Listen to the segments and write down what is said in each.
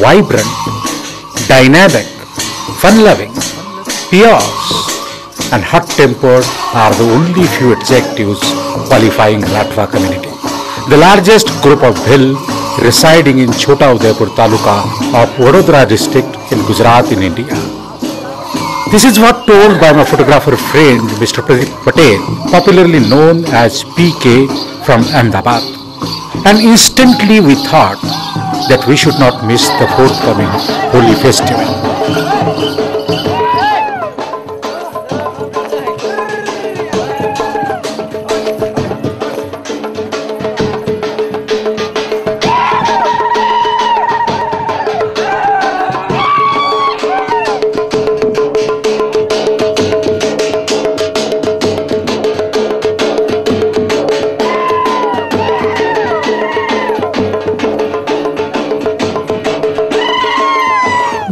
vibrant, dynamic, fun-loving, pious, and hot-tempered are the only few adjectives qualifying Rathwa community. The largest group of Bhil residing in Chota Udaipur Taluka of Vadodara district in Gujrat in India. This is what told by my photographer friend Mr. Pradeep Patel, popularly known as PK from Ahmedabad. And instantly we thought that we should not miss the forthcoming Holi festival.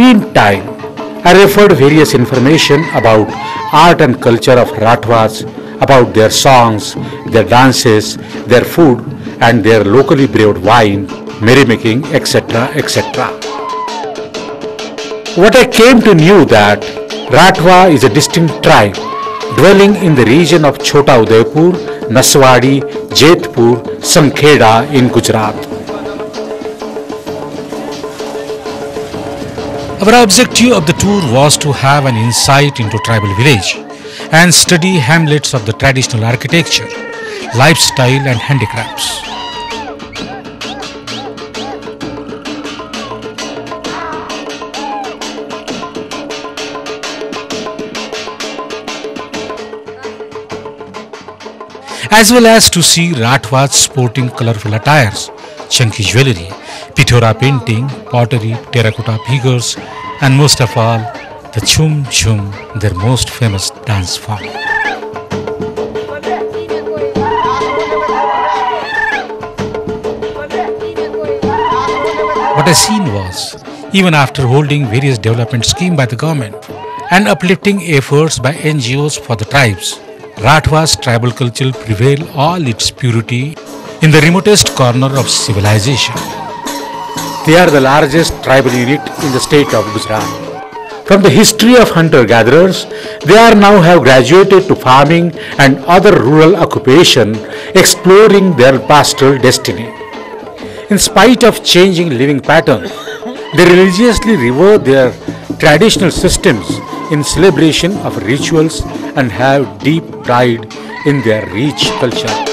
Meantime, I referred various information about art and culture of Rathwas, about their songs, their dances, their food and their locally brewed wine, merrymaking, etc. etc. What I came to know that Rathwa is a distinct tribe dwelling in the region of Chota Udaipur, Naswadi, Jetpur, Sankheda in Gujarat. Our objective of the tour was to have an insight into tribal village and study hamlets of the traditional architecture, lifestyle and handicrafts. As well as to see Rathwas sporting colorful attires, chunky jewellery, Pithora painting, pottery, terracotta figures, and most of all, the Chum Chum, their most famous dance form. What I seen was, even after holding various development schemes by the government and uplifting efforts by NGOs for the tribes, Rathwa's tribal culture prevail all its purity in the remotest corner of civilization. They are the largest tribal unit in the state of Gujrat. From the history of hunter-gatherers, they are now have graduated to farming and other rural occupation, exploring their pastoral destiny. In spite of changing living patterns, they religiously revere their traditional systems in celebration of rituals and have deep pride in their rich culture.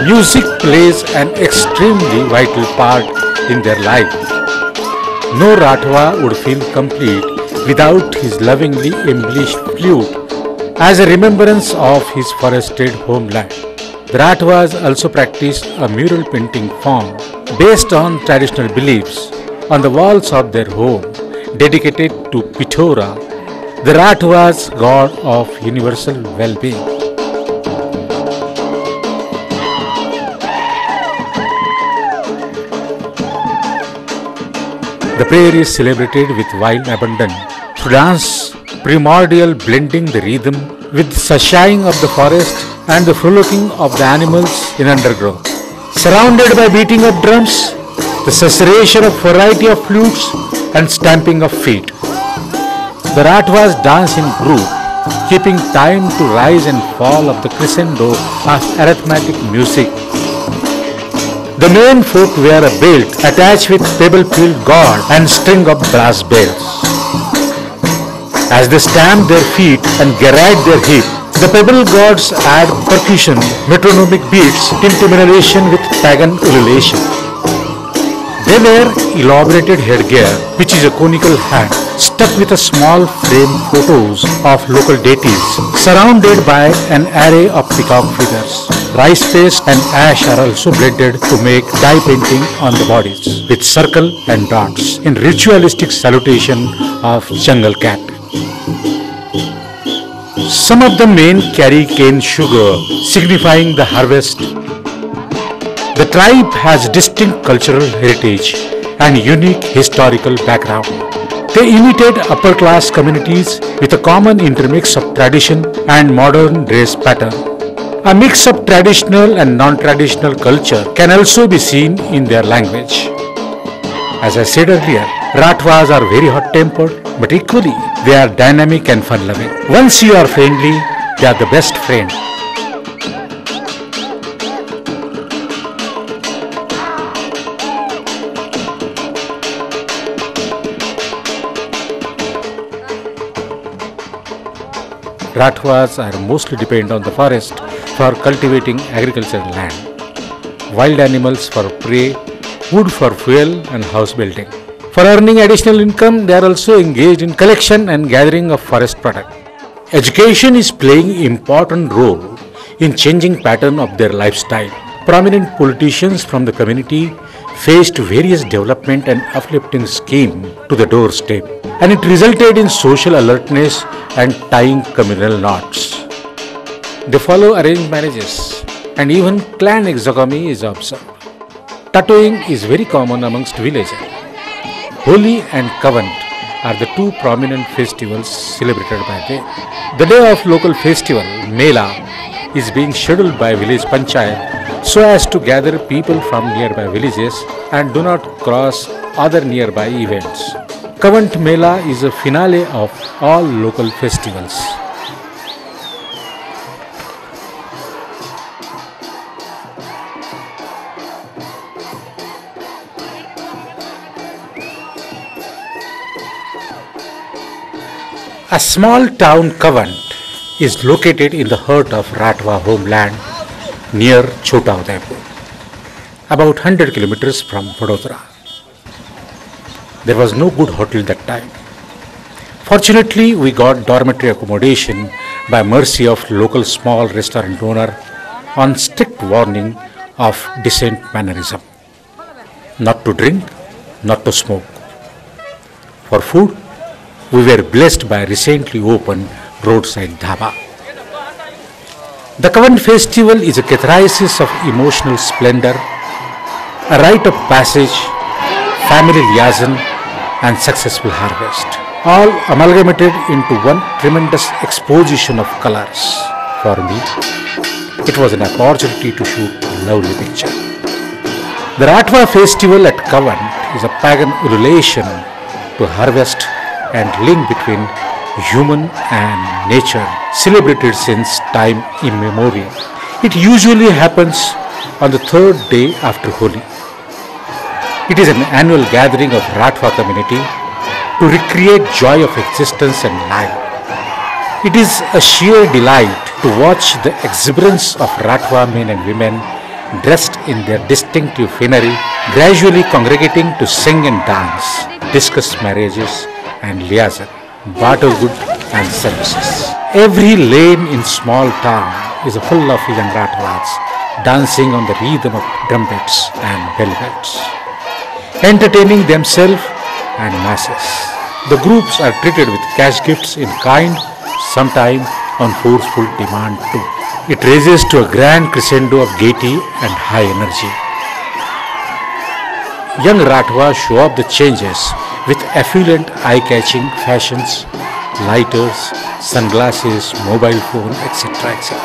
Music plays an extremely vital part in their life. No Rathwa would feel complete without his lovingly embellished flute as a remembrance of his forested homeland. The Rathwas also practice a mural painting form based on traditional beliefs on the walls of their home, dedicated to Pithora, the Rathwas god of universal well-being. The prayer is celebrated with wild abandon through dance, primordial blending the rhythm with the sighing of the forest and the frolicking of the animals in undergrowth. Surrounded by beating of drums, the susurration of variety of flutes and stamping of feet. The Rathwas dance in group, keeping time to rise and fall of the crescendo of arithmetic music. The main folk wear a belt attached with pebble-filled gourd and string of brass bells. As they stamp their feet and garrot their hip, The pebble gods add percussion, metronomic beats, intermelation with pagan ululation. They wear elaborated headgear, which is a conical hat, stuck with a small frame photos of local deities, surrounded by an array of peacock feathers. Rice paste and ash are also blended to make dye painting on the bodies, with circle and dots in ritualistic salutation of jungle cat. Some of the men carry cane sugar, signifying the harvest. The tribe has distinct cultural heritage and unique historical background. They imitate upper-class communities with a common intermix of tradition and modern dress pattern. A mix of traditional and non-traditional culture can also be seen in their language. As I said earlier, Rathwas are very hot-tempered, but equally they are dynamic and fun-loving. Once you are friendly, they are the best friend. Rathwas are mostly dependent on the forest for cultivating agricultural land, wild animals for prey, wood for fuel and house building. For earning additional income, they are also engaged in collection and gathering of forest products. Education is playing an important role in changing pattern of their lifestyle. Prominent politicians from the community faced various development and uplifting schemes to the doorstep, and it resulted in social alertness and tying communal knots. They follow arranged marriages, and even clan exogamy is observed. Tattooing is very common amongst villagers. Holi and Kavant are the two prominent festivals celebrated by them. The day of local festival, Mela, is being scheduled by village panchayat so as to gather people from nearby villages and do not cross other nearby events. Kavant Mela is a finale of all local festivals. A small town, Kavant, is located in the heart of Rathwa homeland near Chota Udaipur, about 100 kilometers from Vadodara. There was no good hotel that time. Fortunately, we got dormitory accommodation by mercy of local small restaurant owner on strict warning of decent mannerism. Not to drink, not to smoke. For food, we were blessed by recently opened roadside dhaba. The Kavant festival is a catharsis of emotional splendor, a rite of passage, family liaison and successful harvest, all amalgamated into one tremendous exposition of colors. For me, it was an opportunity to shoot a lovely picture. The Rathwa festival at Kavant is a pagan ululation to harvest and link between human and nature, celebrated since time immemorial. It usually happens on the third day after Holi. It is an annual gathering of Rathwa community to recreate joy of existence and life. It is a sheer delight to watch the exuberance of Rathwa men and women dressed in their distinctive finery, gradually congregating to sing and dance, discuss marriages and liaison, barter goods and services. Every lane in small town is full of young Rathwas dancing on the rhythm of trumpets and velvets, entertaining themselves and masses. The groups are treated with cash gifts in kind, sometimes on forceful demand too. It raises to a grand crescendo of gaiety and high energy. Young Rathwa show up the changes with affluent eye-catching fashions, lighters, sunglasses, mobile phone, etc. etc.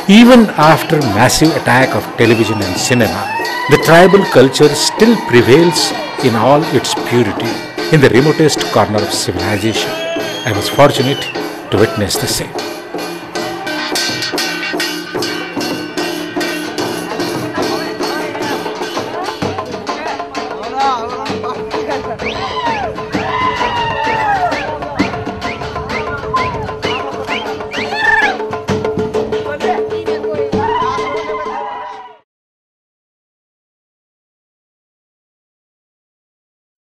Even after massive attack of television and cinema, the tribal culture still prevails in all its purity in the remotest corner of civilization. I was fortunate to witness the same.